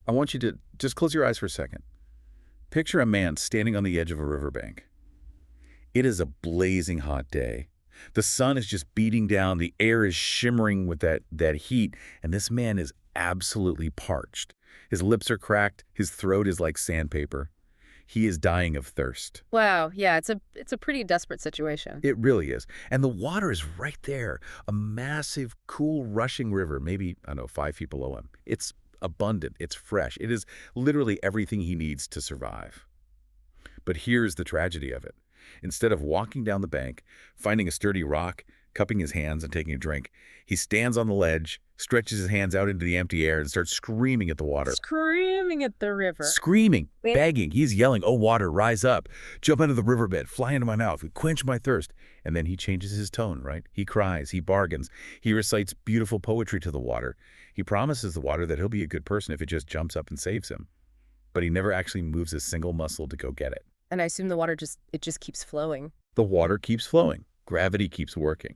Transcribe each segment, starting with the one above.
I want you to just close your eyes for a second. Picture a man standing on the edge of a riverbank. It is a blazing hot day. The sun is just beating down, the air is shimmering with that heat, and this man is absolutely parched. His lips are cracked, his throat is like sandpaper. He is dying of thirst. Wow, yeah, it's a pretty desperate situation. It really is. And the water is right there, a massive, cool, rushing river, maybe, I don't know, 5 feet below him. It's abundant, it's fresh. It is literally everything he needs to survive. But here's the tragedy of it. Instead of walking down the bank, finding a sturdy rock, cupping his hands and taking a drink, he stands on the ledge, stretches his hands out into the empty air, and starts screaming at the water. Screaming at the river. Screaming, begging. He's yelling, "Oh, water, rise up. Jump into the riverbed, fly into my mouth, quench my thirst." And then he changes his tone, right? He cries, he bargains. He recites beautiful poetry to the water. He promises the water that he'll be a good person if it just jumps up and saves him. But he never actually moves a single muscle to go get it. And I assume the water just keeps flowing. The water keeps flowing. Gravity keeps working.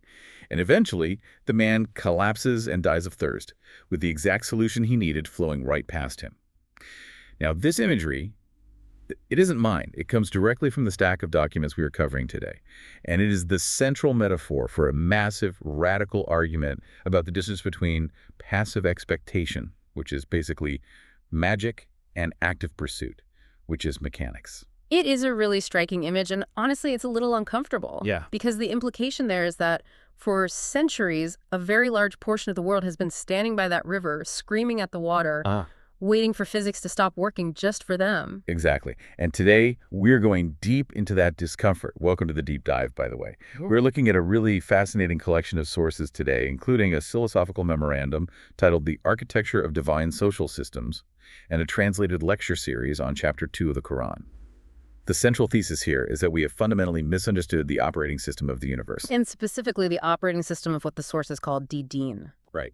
And eventually, the man collapses and dies of thirst, with the exact solution he needed flowing right past him. Now, this imagery, it isn't mine. It comes directly from the stack of documents we are covering today. And it is the central metaphor for a massive, radical argument about the distance between passive expectation, which is basically magic, and active pursuit, which is mechanics. It is a really striking image, and honestly, it's a little uncomfortable. Yeah. Because the implication there is that for centuries, a very large portion of the world has been standing by that river, screaming at the water, waiting for physics to stop working just for them. Exactly. And today, we're going deep into that discomfort. Welcome to the deep dive, by the way. We're looking at a really fascinating collection of sources today, including a philosophical memorandum titled The Architecture of Divine Social Systems, and a translated lecture series on Chapter 2 of the Quran. The central thesis here is that we have fundamentally misunderstood the operating system of the universe. And specifically the operating system of what the sources call deen. Right.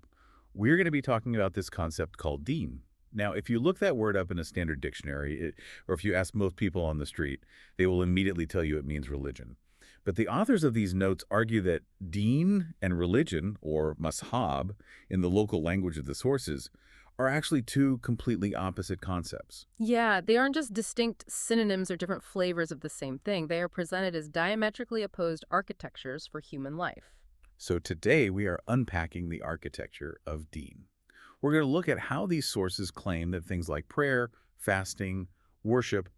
We're going to be talking about this concept called deen. Now, if you look that word up in a standard dictionary, or if you ask most people on the street, they will immediately tell you it means religion. But the authors of these notes argue that deen and religion, or mazhab, in the local language of the sources, are actually two completely opposite concepts. Yeah, they aren't just distinct synonyms or different flavors of the same thing. They are presented as diametrically opposed architectures for human life. So today we are unpacking the architecture of deen. We're going to look at how these sources claim that things like prayer, fasting, worship,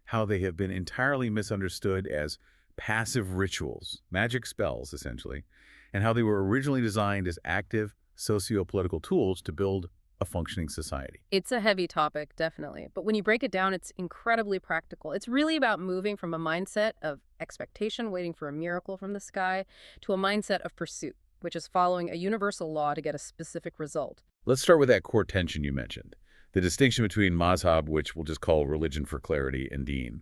how they have been entirely misunderstood as passive rituals, magic spells essentially, and how they were originally designed as active socio-political tools to build a functioning society. It's a heavy topic, definitely. But when you break it down, it's incredibly practical. It's really about moving from a mindset of expectation, waiting for a miracle from the sky, to a mindset of pursuit, which is following a universal law to get a specific result. Let's start with that core tension you mentioned, the distinction between mazhab, which we'll just call religion for clarity, and deen.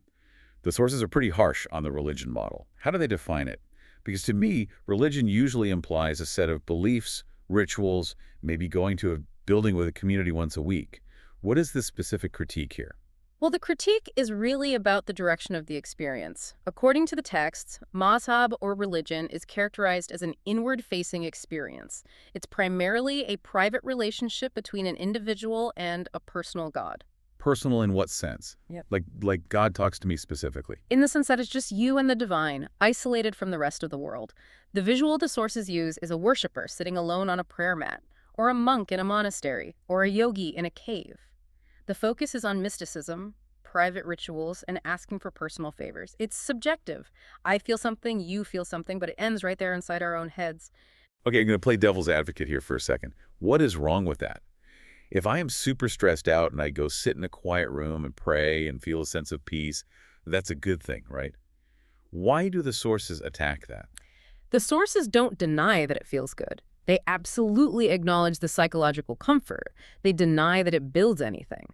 The sources are pretty harsh on the religion model. How do they define it? Because to me, religion usually implies a set of beliefs, rituals, maybe going to a building with a community once a week. What is the specific critique here? Well, the critique is really about the direction of the experience. According to the texts, mazhab, or religion, is characterized as an inward-facing experience. It's primarily a private relationship between an individual and a personal God. Personal in what sense? Yep. Like God talks to me specifically. In the sense that it's just you and the divine, isolated from the rest of the world. The visual the sources use is a worshiper sitting alone on a prayer mat, or a monk in a monastery, or a yogi in a cave. The focus is on mysticism, private rituals, and asking for personal favors. It's subjective. I feel something, you feel something, but it ends right there inside our own heads. Okay, I'm going to play devil's advocate here for a second. What is wrong with that? If I am super stressed out and I go sit in a quiet room and pray and feel a sense of peace, that's a good thing, right? Why do the sources attack that? The sources don't deny that it feels good. They absolutely acknowledge the psychological comfort. They deny that it builds anything.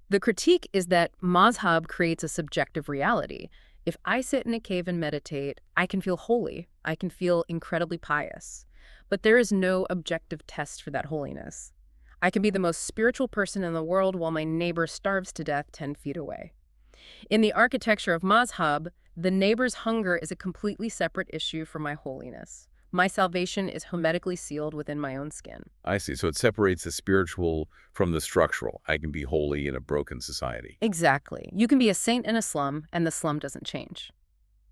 The critique is that mazhab creates a subjective reality. If I sit in a cave and meditate, I can feel holy. I can feel incredibly pious. But there is no objective test for that holiness. I can be the most spiritual person in the world while my neighbor starves to death 10 feet away. In the architecture of mazhab, the neighbor's hunger is a completely separate issue from my holiness. My salvation is hermetically sealed within my own skin. I see. So it separates the spiritual from the structural. I can be holy in a broken society. Exactly. You can be a saint in a slum, and the slum doesn't change.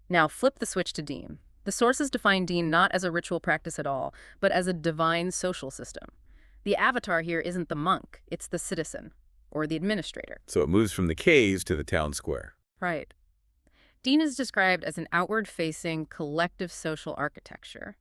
Now flip the switch to deen. The sources define deen not as a ritual practice at all, but as a divine social system. The avatar here isn't the monk, it's the citizen, or the administrator. So it moves from the caves to the town square. Right. Deen is described as an outward-facing, collective social architecture.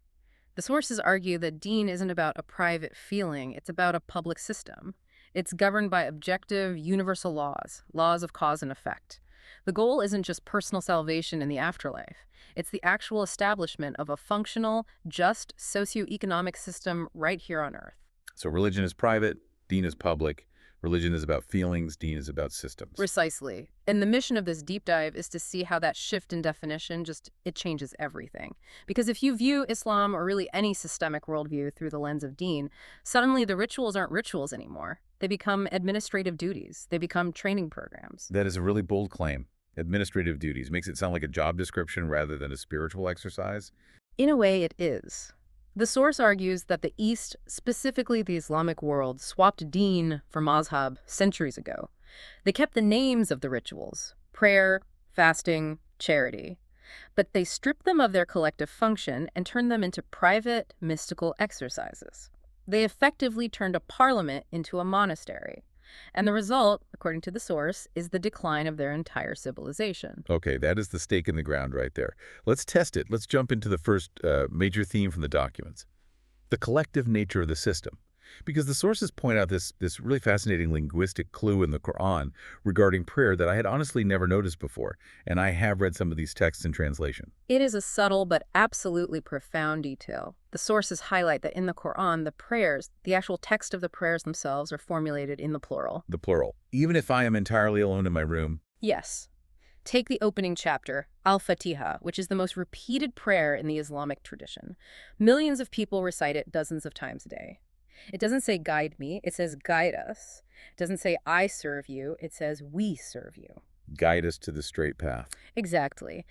The sources argue that deen isn't about a private feeling, it's about a public system. It's governed by objective, universal laws, laws of cause and effect. The goal isn't just personal salvation in the afterlife. It's the actual establishment of a functional, just socioeconomic system right here on Earth. So religion is private, deen is public. Religion is about feelings, deen is about systems. Precisely. And the mission of this deep dive is to see how that shift in definition it changes everything. Because if you view Islam or really any systemic worldview through the lens of deen, suddenly the rituals aren't rituals anymore. They become administrative duties. They become training programs. That is a really bold claim. Administrative duties. Makes it sound like a job description rather than a spiritual exercise. In a way, it is. The source argues that the East, specifically the Islamic world, swapped deen for mazhab centuries ago. They kept the names of the rituals, prayer, fasting, charity, but they stripped them of their collective function and turned them into private, mystical exercises. They effectively turned a parliament into a monastery. And the result, according to the source, is the decline of their entire civilization. Okay, that is the stake in the ground right there. Let's test it. Let's jump into the first major theme from the documents. The collective nature of the system. Because the sources point out this really fascinating linguistic clue in the Quran regarding prayer that I had honestly never noticed before, and I have read some of these texts in translation. It is a subtle but absolutely profound detail. The sources highlight that in the Quran, the prayers, the actual text of the prayers themselves, are formulated in the plural. The plural. Even if I am entirely alone in my room. Yes. Take the opening chapter, Al-Fatiha, which is the most repeated prayer in the Islamic tradition. Millions of people recite it dozens of times a day. It doesn't say guide me, it says guide us. It doesn't say I serve you, it says we serve you. Guide us to the straight path. Exactly.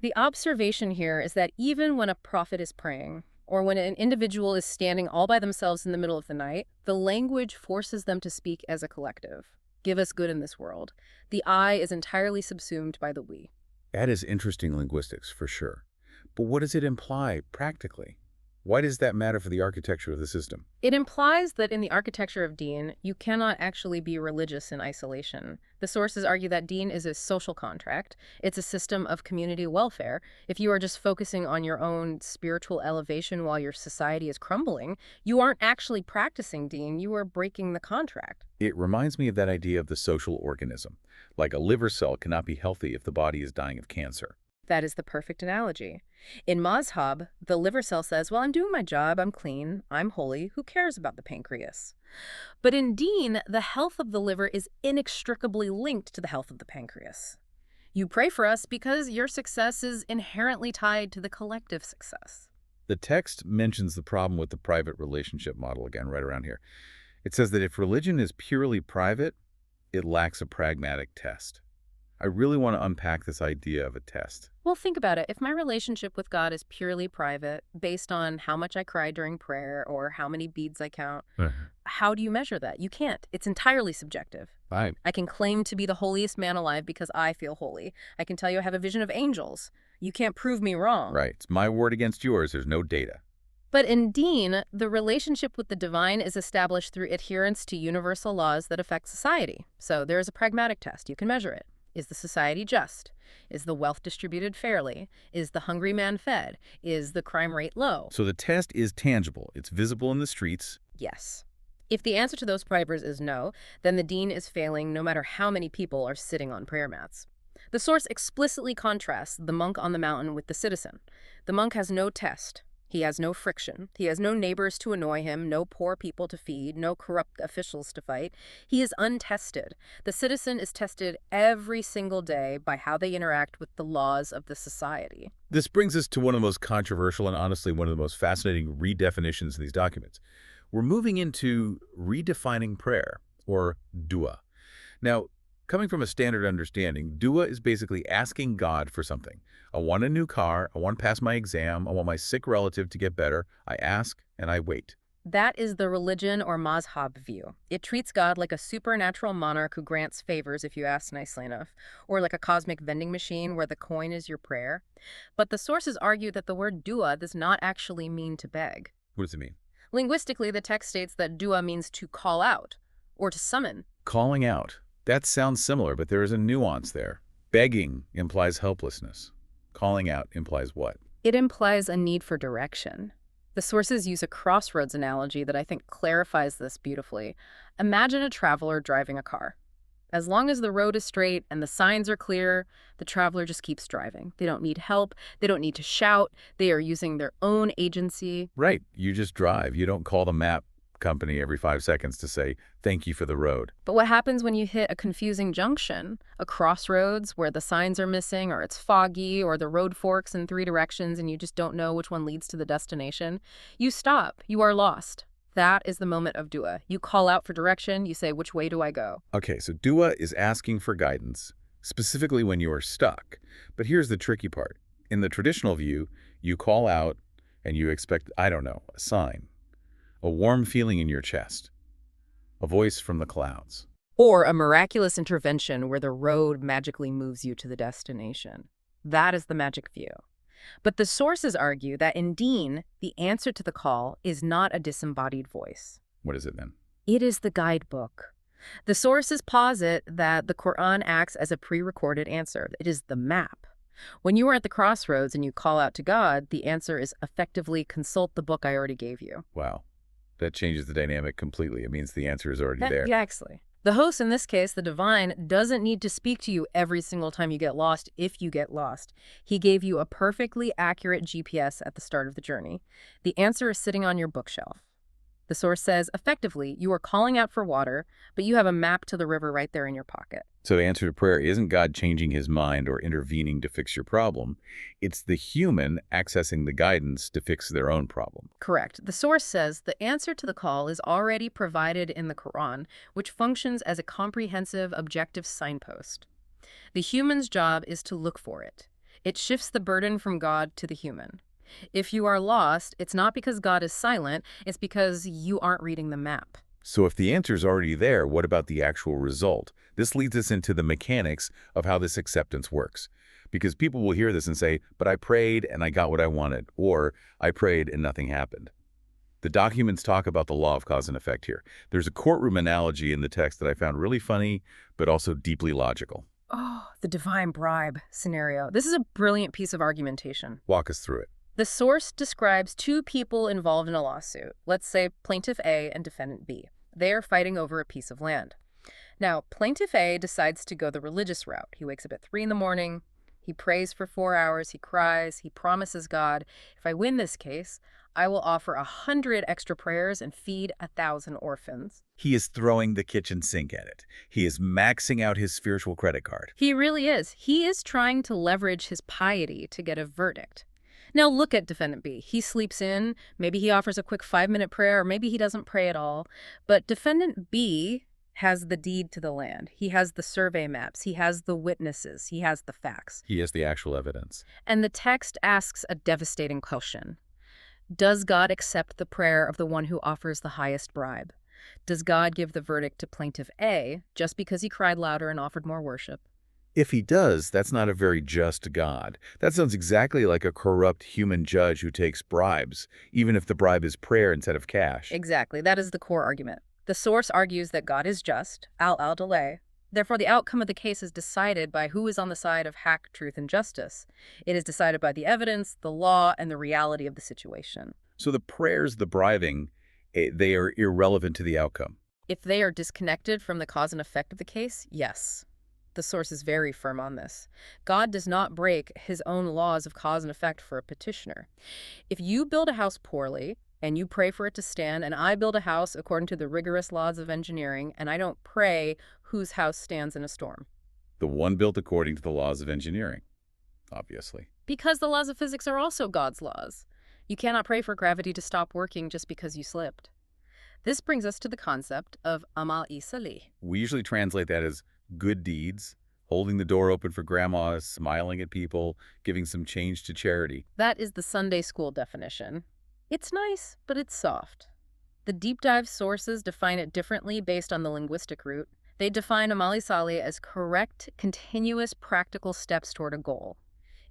The observation here is that even when a prophet is praying, or when an individual is standing all by themselves in the middle of the night, the language forces them to speak as a collective. Give us good in this world. The I is entirely subsumed by the we. That is interesting linguistics, for sure. But what does it imply practically? Why does that matter for the architecture of the system? It implies that in the architecture of deen, you cannot actually be religious in isolation. The sources argue that deen is a social contract. It's a system of community welfare. If you are just focusing on your own spiritual elevation while your society is crumbling, you aren't actually practicing deen, you are breaking the contract. It reminds me of that idea of the social organism. Like a liver cell cannot be healthy if the body is dying of cancer. That is the perfect analogy. In mazhab, the liver cell says, well, I'm doing my job, I'm clean, I'm holy, who cares about the pancreas? But in deen, the health of the liver is inextricably linked to the health of the pancreas. You pray for us because your success is inherently tied to the collective success. The text mentions the problem with the private relationship model again right around here. It says that if religion is purely private, it lacks a pragmatic test. I really want to unpack this idea of a test. Well, think about it. If my relationship with God is purely private, based on how much I cry during prayer or how many beads I count, how do you measure that? You can't. It's entirely subjective. Right. I can claim to be the holiest man alive because I feel holy. I can tell you I have a vision of angels. You can't prove me wrong. Right. It's my word against yours. There's no data. But in deen, the relationship with the divine is established through adherence to universal laws that affect society. So there is a pragmatic test. You can measure it. Is the society just? Is the wealth distributed fairly? Is the hungry man fed? Is the crime rate low? So the test is tangible. It's visible in the streets. Yes. If the answer to those primers is no, then the deen is failing no matter how many people are sitting on prayer mats. The source explicitly contrasts the monk on the mountain with the citizen. The monk has no test. He has no friction. He has no neighbors to annoy him, no poor people to feed, no corrupt officials to fight. He is untested. The citizen is tested every single day by how they interact with the laws of the society. This brings us to one of the most controversial and honestly one of the most fascinating redefinitions in these documents. We're moving into redefining prayer, or dua. Now, Coming from a standard understanding, dua is basically asking God for something. I want a new car, I want to pass my exam, I want my sick relative to get better. I ask and I wait. That is the religion or mazhab view. It treats God like a supernatural monarch who grants favors if you ask nicely enough, or like a cosmic vending machine where the coin is your prayer. But the sources argue that the word dua does not actually mean to beg. What does it mean? Linguistically, the text states that dua means to call out or to summon. Calling out. That sounds similar, but there is a nuance there. Begging implies helplessness. Calling out implies what? It implies a need for direction. The sources use a crossroads analogy that I think clarifies this beautifully. Imagine a traveler driving a car. As long as the road is straight and the signs are clear, the traveler just keeps driving. They don't need help. They don't need to shout. They are using their own agency. Right. You just drive. You don't call the map company every 5 seconds to say, thank you for the road. But what happens when you hit a confusing junction, a crossroads where the signs are missing or it's foggy or the road forks in 3 directions and you just don't know which one leads to the destination? You stop. You are lost. That is the moment of dua. You call out for direction. You say, which way do I go? Okay, so dua is asking for guidance, specifically when you are stuck. But here's the tricky part. In the traditional view, you call out and you expect, I don't know, a sign, a warm feeling in your chest, a voice from the clouds. Or a miraculous intervention where the road magically moves you to the destination. That is the magic view. But the sources argue that in Deen, the answer to the call is not a disembodied voice. What is it then? It is the guidebook. The sources posit that the Quran acts as a pre-recorded answer. It is the map. When you are at the crossroads and you call out to God, the answer is effectively consult the book I already gave you. Wow. That changes the dynamic completely. It means the answer is already there. Exactly. The host, in this case, the divine, doesn't need to speak to you every single time you get lost if you get lost. He gave you a perfectly accurate GPS at the start of the journey. The answer is sitting on your bookshelf. The source says, effectively, you are calling out for water, but you have a map to the river right there in your pocket. So the answer to prayer isn't God changing his mind or intervening to fix your problem. It's the human accessing the guidance to fix their own problem. Correct. The source says the answer to the call is already provided in the Quran, which functions as a comprehensive, objective signpost. The human's job is to look for it. It shifts the burden from God to the human. If you are lost, it's not because God is silent, it's because you aren't reading the map. So if the answer is already there, what about the actual result? This leads us into the mechanics of how this acceptance works. Because people will hear this and say, but I prayed and I got what I wanted, or I prayed and nothing happened. The documents talk about the law of cause and effect here. There's a courtroom analogy in the text that I found really funny, but also deeply logical. Oh, the divine bribe scenario. This is a brilliant piece of argumentation. Walk us through it. The source describes 2 people involved in a lawsuit. Let's say plaintiff A and defendant B. They are fighting over a piece of land. Now, plaintiff A decides to go the religious route. He wakes up at 3 in the morning. He prays for 4 hours. He cries. He promises God, if I win this case, I will offer 100 extra prayers and feed 1,000 orphans. He is throwing the kitchen sink at it. He is maxing out his spiritual credit card. He really is. He is trying to leverage his piety to get a verdict. Now look at defendant B. He sleeps in, maybe he offers a quick 5-minute prayer, or maybe he doesn't pray at all. But defendant B has the deed to the land. He has the survey maps. He has the witnesses. He has the facts. He has the actual evidence. And the text asks a devastating question. Does God accept the prayer of the one who offers the highest bribe? Does God give the verdict to plaintiff A just because he cried louder and offered more worship? If he does, that's not a very just God. That sounds exactly like a corrupt human judge who takes bribes, even if the bribe is prayer instead of cash. Exactly. That is the core argument. The source argues that God is just, al-delay. Therefore, the outcome of the case is decided by who is on the side of haq, truth, and justice. It is decided by the evidence, the law, and the reality of the situation. So the prayers, the bribing, they are irrelevant to the outcome. If they are disconnected from the cause and effect of the case, yes. The source is very firm on this. God does not break his own laws of cause and effect for a petitioner. If you build a house poorly and you pray for it to stand, and I build a house according to the rigorous laws of engineering, and I don't pray, whose house stands in a storm? The one built according to the laws of engineering, obviously. Because the laws of physics are also God's laws. You cannot pray for gravity to stop working just because you slipped. This brings us to the concept of amal-i-salih. We usually translate that as good deeds, holding the door open for grandma, smiling at people, giving some change to charity. That is the Sunday school definition. It's nice, but it's soft. The deep dive sources define it differently based on the linguistic root. They define amal-i-salih as correct, continuous, practical steps toward a goal.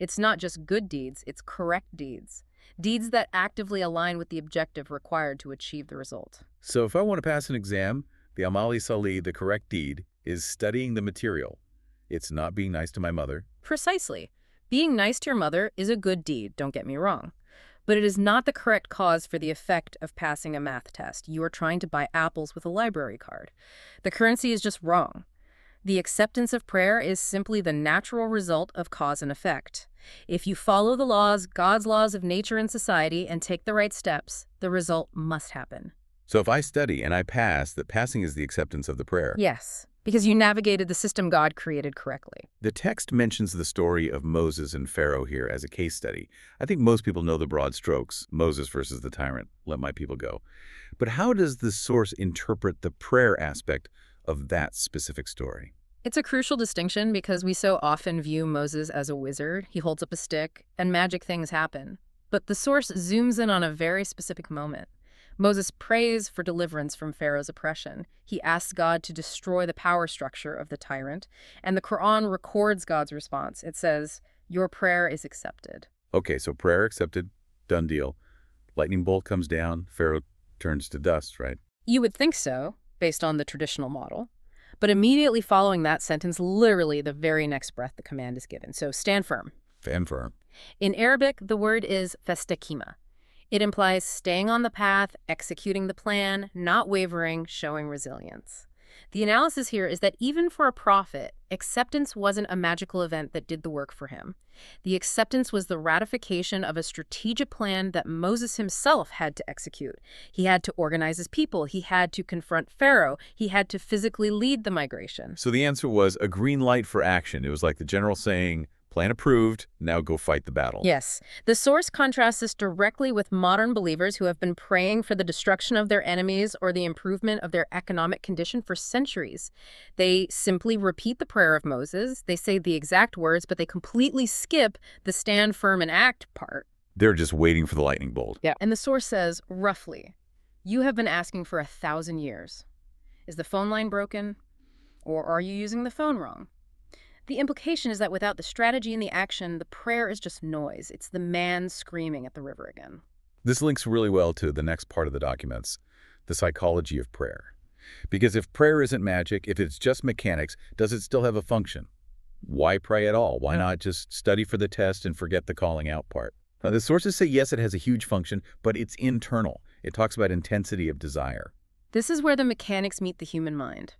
It's not just good deeds, it's correct deeds. Deeds that actively align with the objective required to achieve the result. So if I want to pass an exam, the amal-i-salih, the correct deed, is studying the material. It's not being nice to my mother. Precisely. Being nice to your mother is a good deed, don't get me wrong. But it is not the correct cause for the effect of passing a math test. You are trying to buy apples with a library card. The currency is just wrong. The acceptance of prayer is simply the natural result of cause and effect. If you follow the laws, God's laws of nature and society, and take the right steps, the result must happen. So if I study and I pass, that passing is the acceptance of the prayer. Yes, because you navigated the system God created correctly. The text mentions the story of Moses and Pharaoh here as a case study. I think most people know the broad strokes, Moses versus the tyrant, let my people go. But how does the source interpret the prayer aspect of that specific story? It's a crucial distinction because we so often view Moses as a wizard. He holds up a stick, and magic things happen. But the source zooms in on a very specific moment. Moses prays for deliverance from Pharaoh's oppression. He asks God to destroy the power structure of the tyrant, and the Quran records God's response. It says, "Your prayer is accepted." Okay, so prayer accepted, done deal. Lightning bolt comes down, Pharaoh turns to dust, right? You would think so, based on the traditional model. But immediately following that sentence, literally the very next breath, the command is given. So stand firm. Stand firm. In Arabic, the word is fastakima. It implies staying on the path, executing the plan, not wavering, showing resilience. The analysis here is that even for a prophet, acceptance wasn't a magical event that did the work for him. The acceptance was the ratification of a strategic plan that Moses himself had to execute. He had to organize his people. He had to confront Pharaoh. He had to physically lead the migration. So the answer was a green light for action. It was like the general saying, plan approved, now go fight the battle. Yes. The source contrasts this directly with modern believers who have been praying for the destruction of their enemies or the improvement of their economic condition for centuries. They simply repeat the prayer of Moses. They say the exact words, but they completely skip the stand firm and act part. They're just waiting for the lightning bolt. Yeah. And the source says, roughly, you have been asking for 1,000 years. Is the phone line broken? Or are you using the phone wrong? The implication is that without the strategy and the action, the prayer is just noise. It's the man screaming at the river again. This links really well to the next part of the documents, the psychology of prayer. Because if prayer isn't magic, if it's just mechanics, does it still have a function? Why pray at all? Why not just study for the test and forget the calling out part? Now, the sources say yes, it has a huge function, but it's internal. It talks about intensity of desire. This is where the mechanics meet the human mind.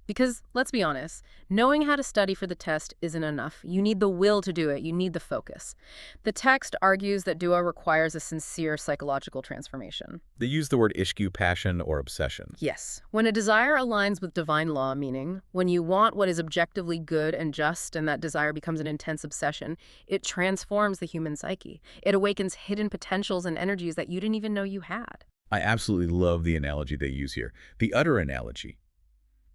Because, let's be honest, knowing how to study for the test isn't enough. You need the will to do it. You need the focus. The text argues that dua requires a sincere psychological transformation. They use the word ishq, passion, or obsession. Yes. When a desire aligns with divine law, meaning when you want what is objectively good and just and that desire becomes an intense obsession, it transforms the human psyche. It awakens hidden potentials and energies that you didn't even know you had. I absolutely love the analogy they use here, the udder analogy.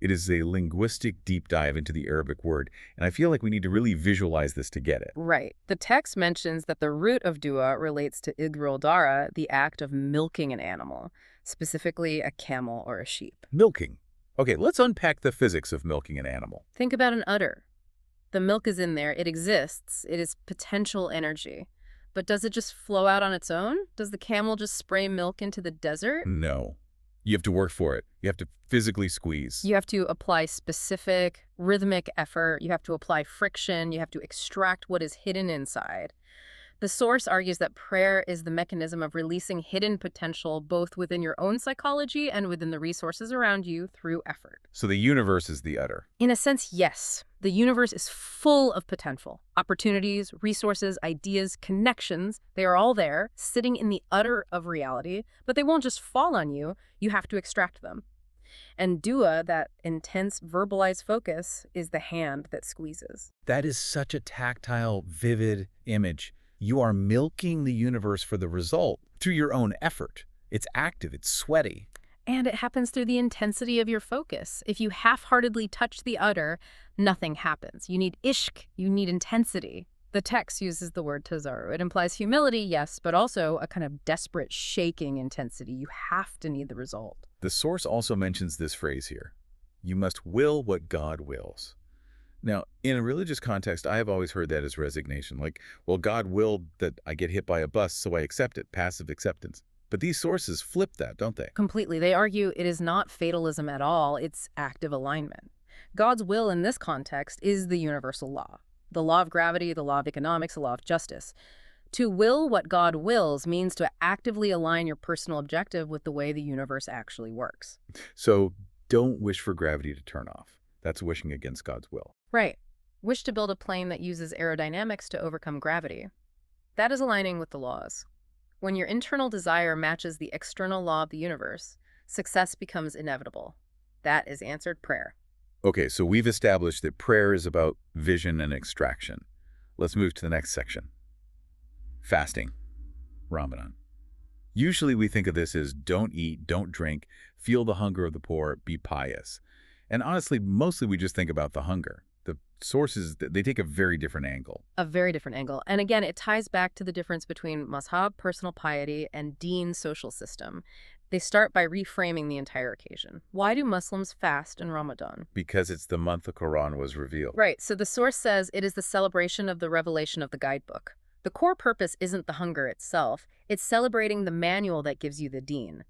It is a linguistic deep dive into the Arabic word, and I feel like we need to really visualize this to get it. Right. The text mentions that the root of dua relates to igrul dara, the act of milking an animal, specifically a camel or a sheep. Milking. Okay, let's unpack the physics of milking an animal. Think about an udder. The milk is in there. It exists. It is potential energy. But does it just flow out on its own? Does the camel just spray milk into the desert? No. You have to work for it. You have to physically squeeze. You have to apply specific, rhythmic effort. You have to apply friction. You have to extract what is hidden inside. The source argues that prayer is the mechanism of releasing hidden potential both within your own psychology and within the resources around you through effort. So the universe is the udder. In a sense, yes. The universe is full of potential. Opportunities, resources, ideas, connections. They are all there, sitting in the udder of reality, but they won't just fall on you. You have to extract them. And dua, that intense verbalized focus, is the hand that squeezes. That is such a tactile, vivid image. You are milking the universe for the result through your own effort. It's active, it's sweaty. And it happens through the intensity of your focus. If you half-heartedly touch the udder, nothing happens. You need ishq, you need intensity. The text uses the word tazaru. It implies humility, yes, but also a kind of desperate, shaking intensity. You have to need the result. The source also mentions this phrase here. You must will what God wills. Now, in a religious context, I have always heard that as resignation. Like, well, God willed that I get hit by a bus, so I accept it. Passive acceptance. But these sources flip that, don't they? Completely. They argue it is not fatalism at all. It's active alignment. God's will in this context is the universal law. The law of gravity, the law of economics, the law of justice. To will what God wills means to actively align your personal objective with the way the universe actually works. So don't wish for gravity to turn off. That's wishing against God's will. Right. Wish to build a plane that uses aerodynamics to overcome gravity. That is aligning with the laws. When your internal desire matches the external law of the universe, success becomes inevitable. That is answered prayer. Okay, so we've established that prayer is about vision and extraction. Let's move to the next section. Fasting. Ramadan. Usually we think of this as don't eat, don't drink, feel the hunger of the poor, be pious. And honestly, mostly we just think about the hunger. The sources, they take a very different angle. A very different angle. And again, it ties back to the difference between mazhab, personal piety, and deen, social system. They start by reframing the entire occasion. Why do Muslims fast in Ramadan? Because it's the month the Quran was revealed. Right, so the source says it is the celebration of the revelation of the guidebook. The core purpose isn't the hunger itself, it's celebrating the manual that gives you the deen.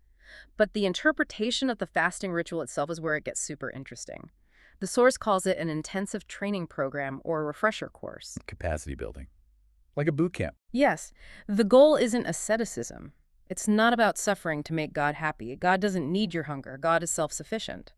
But the interpretation of the fasting ritual itself is where it gets super interesting. The source calls it an intensive training program or refresher course. Capacity building. Like a boot camp. Yes, the goal isn't asceticism. It's not about suffering to make God happy. God doesn't need your hunger. God is self-sufficient.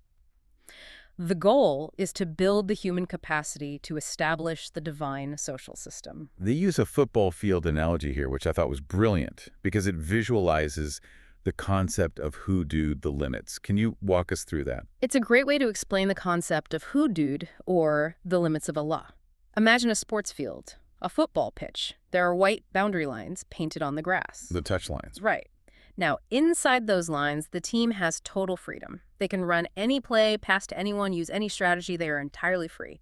The goal is to build the human capacity to establish the divine social system. They use a football field analogy here, which I thought was brilliant because it visualizes the concept of hudud, the limits. Can you walk us through that? It's a great way to explain the concept of hudud, or the limits of Allah. Imagine a sports field, a football pitch. There are white boundary lines painted on the grass. The touch lines. Right. Now, inside those lines, the team has total freedom. They can run any play, pass to anyone, use any strategy. They are entirely free.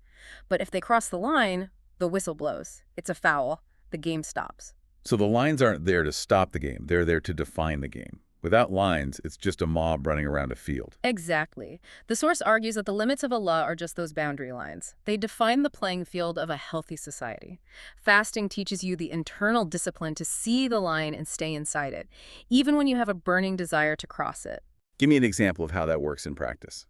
But if they cross the line, the whistle blows. It's a foul. The game stops. So the lines aren't there to stop the game. They're there to define the game. Without lines, it's just a mob running around a field. Exactly. The source argues that the limits of Allah are just those boundary lines. They define the playing field of a healthy society. Fasting teaches you the internal discipline to see the line and stay inside it, even when you have a burning desire to cross it. Give me an example of how that works in practice.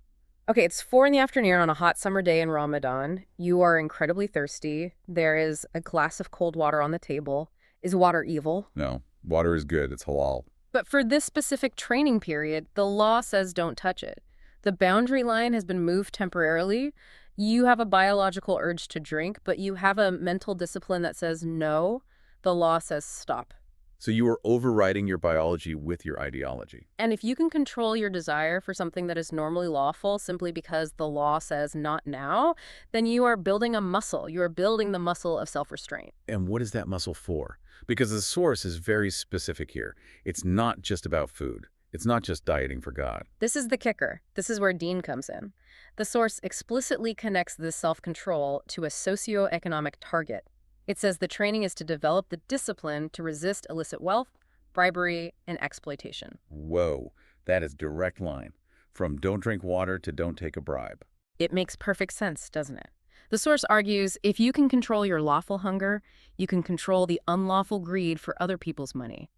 Okay, it's 4 in the afternoon on a hot summer day in Ramadan. You are incredibly thirsty. There is a glass of cold water on the table. Is water evil? No, water is good. It's halal. But for this specific training period, the law says don't touch it. The boundary line has been moved temporarily. You have a biological urge to drink, but you have a mental discipline that says no. The law says stop. So you are overriding your biology with your ideology. And if you can control your desire for something that is normally lawful simply because the law says not now, then you are building a muscle. You are building the muscle of self-restraint. And what is that muscle for? Because the source is very specific here. It's not just about food. It's not just dieting for God. This is the kicker. This is where deen comes in. The source explicitly connects this self-control to a socioeconomic target. It says the training is to develop the discipline to resist illicit wealth, bribery, and exploitation. Whoa, that is direct line. From don't drink water to don't take a bribe. It makes perfect sense, doesn't it? The source argues if you can control your lawful hunger, you can control the unlawful greed for other people's money.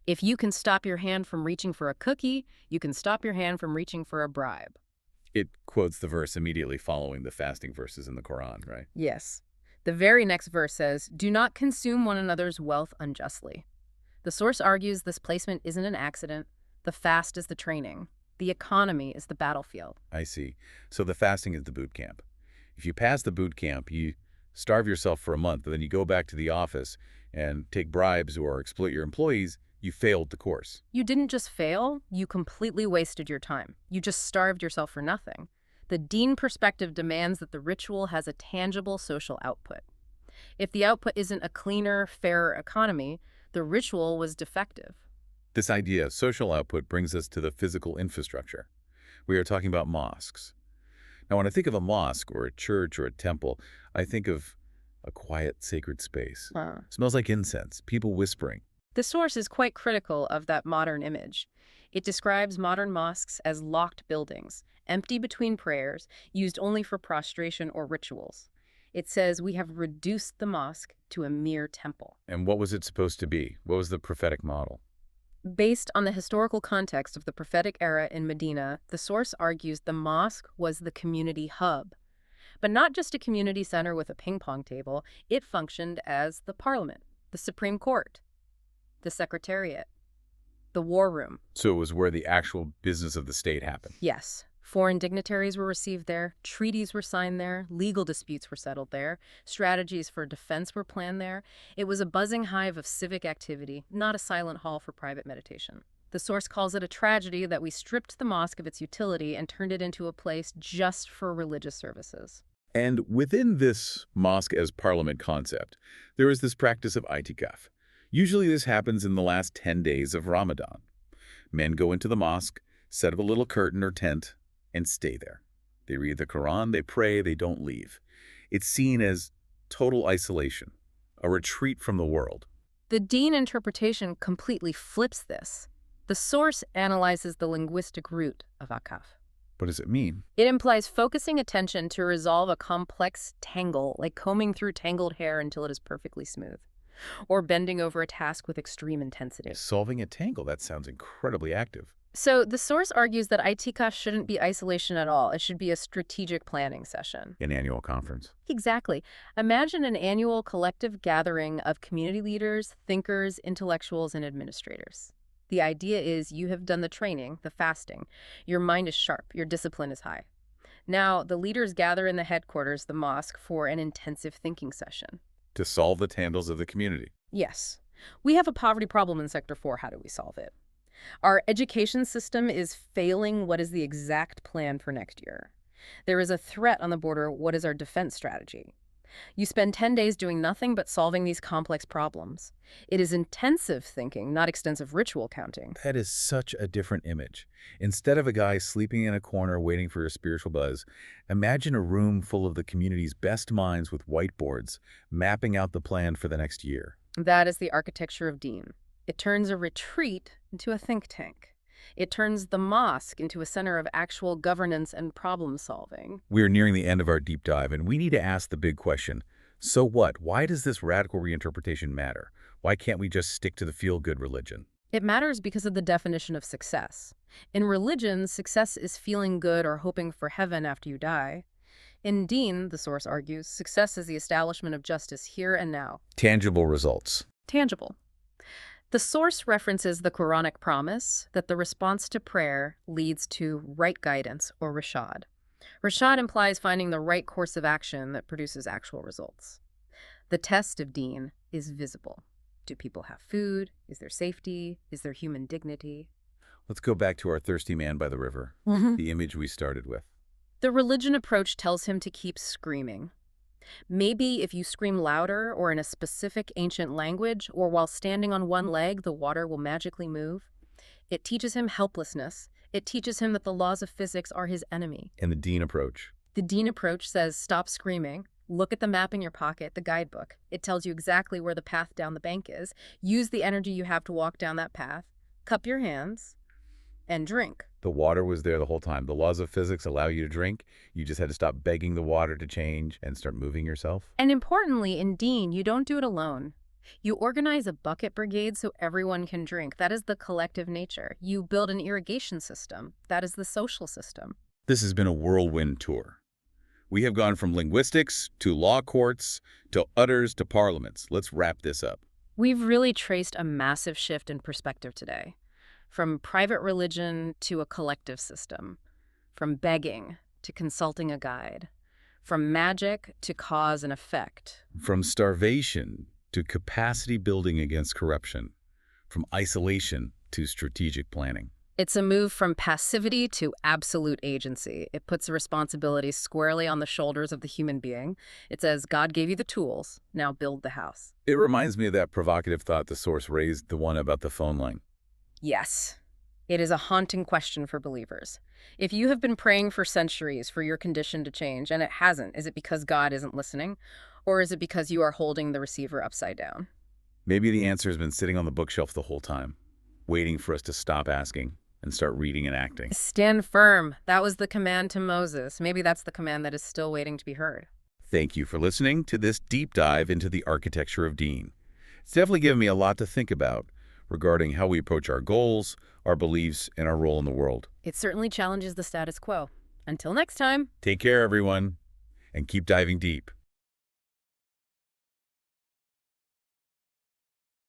If you can stop your hand from reaching for a cookie, you can stop your hand from reaching for a bribe. It quotes the verse immediately following the fasting verses in the Quran, right? Yes. The very next verse says, "Do not consume one another's wealth unjustly." The source argues this placement isn't an accident. The fast is the training. The economy is the battlefield. I see. So the fasting is the boot camp. If you pass the boot camp, you starve yourself for a month, and then you go back to the office and take bribes or exploit your employees, you failed the course. You didn't just fail, you completely wasted your time. You just starved yourself for nothing. The deen perspective demands that the ritual has a tangible social output. If the output isn't a cleaner, fairer economy, the ritual was defective. This idea of social output brings us to the physical infrastructure. We are talking about mosques. Now, when I think of a mosque or a church or a temple, I think of a quiet, sacred space. Smells like incense, people whispering. The source is quite critical of that modern image. It describes modern mosques as locked buildings, empty between prayers, used only for prostration or rituals. It says we have reduced the mosque to a mere temple. And what was it supposed to be? What was the prophetic model? Based on the historical context of the prophetic era in Medina, the source argues the mosque was the community hub. But not just a community center with a ping-pong table, it functioned as the parliament, the Supreme Court, the Secretariat, the war room. So it was where the actual business of the state happened. Yes. Foreign dignitaries were received there, treaties were signed there, legal disputes were settled there, strategies for defense were planned there. It was a buzzing hive of civic activity, not a silent hall for private meditation. The source calls it a tragedy that we stripped the mosque of its utility and turned it into a place just for religious services. And within this mosque as parliament concept, there is this practice of itikaf. Usually this happens in the last 10 days of Ramadan. Men go into the mosque, set up a little curtain or tent, and stay there. They read the Quran, they pray, they don't leave. It's seen as total isolation, a retreat from the world. The Deen interpretation completely flips this. The source analyzes the linguistic root of akaf. What does it mean? It implies focusing attention to resolve a complex tangle, like combing through tangled hair until it is perfectly smooth, or bending over a task with extreme intensity. Solving a tangle, that sounds incredibly active. So the source argues that itikaf shouldn't be isolation at all. It should be a strategic planning session. An annual conference. Exactly. Imagine an annual collective gathering of community leaders, thinkers, intellectuals, and administrators. The idea is you have done the training, the fasting. Your mind is sharp. Your discipline is high. Now, the leaders gather in the headquarters, the mosque, for an intensive thinking session. To solve the tangles of the community. Yes. We have a poverty problem in Sector 4. How do we solve it? Our education system is failing. What is the exact plan for next year? There is a threat on the border. What is our defense strategy? You spend 10 days doing nothing but solving these complex problems. It is intensive thinking, not extensive ritual counting. That is such a different image. Instead of a guy sleeping in a corner waiting for a spiritual buzz, imagine a room full of the community's best minds with whiteboards, mapping out the plan for the next year. That is the architecture of Deen. It turns a retreat into a think tank. It turns the mosque into a center of actual governance and problem solving. We're nearing the end of our deep dive, and we need to ask the big question. So what? Why does this radical reinterpretation matter? Why can't we just stick to the feel-good religion? It matters because of the definition of success. In religion, success is feeling good or hoping for heaven after you die. In Deen, the source argues, success is the establishment of justice here and now. Tangible results. Tangible. The source references the Quranic promise that the response to prayer leads to right guidance, or rashad. Rashad implies finding the right course of action that produces actual results. The test of Deen is visible. Do people have food? Is there safety? Is there human dignity? Let's go back to our thirsty man by the river, the image we started with. The religion approach tells him to keep screaming. Maybe if you scream louder or in a specific ancient language or while standing on one leg, the water will magically move. It teaches him helplessness. It teaches him that the laws of physics are his enemy. And the Deen approach. The Deen approach says stop screaming. Look at the map in your pocket, the guidebook. It tells you exactly where the path down the bank is. Use the energy you have to walk down that path. Cup your hands and drink. The water was there the whole time. The laws of physics allow you to drink. You just had to stop begging the water to change and start moving yourself. And importantly, in Deen, you don't do it alone. You organize a bucket brigade so everyone can drink. That is the collective nature. You build an irrigation system. That is the social system. This has been a whirlwind tour. We have gone from linguistics to law courts to udders to parliaments. Let's wrap this up. We've really traced a massive shift in perspective today. From private religion to a collective system, from begging to consulting a guide, from magic to cause and effect. From starvation to capacity building against corruption, from isolation to strategic planning. It's a move from passivity to absolute agency. It puts the responsibility squarely on the shoulders of the human being. It says, God gave you the tools, now build the house. It reminds me of that provocative thought the source raised, the one about the phone line. Yes. It is a haunting question for believers. If you have been praying for centuries for your condition to change and it hasn't, is it because God isn't listening? Or is it because you are holding the receiver upside down? Maybe the answer has been sitting on the bookshelf the whole time, waiting for us to stop asking and start reading and acting. Stand firm. That was the command to Moses. Maybe that's the command that is still waiting to be heard. Thank you for listening to this deep dive into the architecture of Deen. It's definitely given me a lot to think about regarding how we approach our goals, our beliefs, and our role in the world. It certainly challenges the status quo. Until next time. Take care, everyone, and keep diving deep.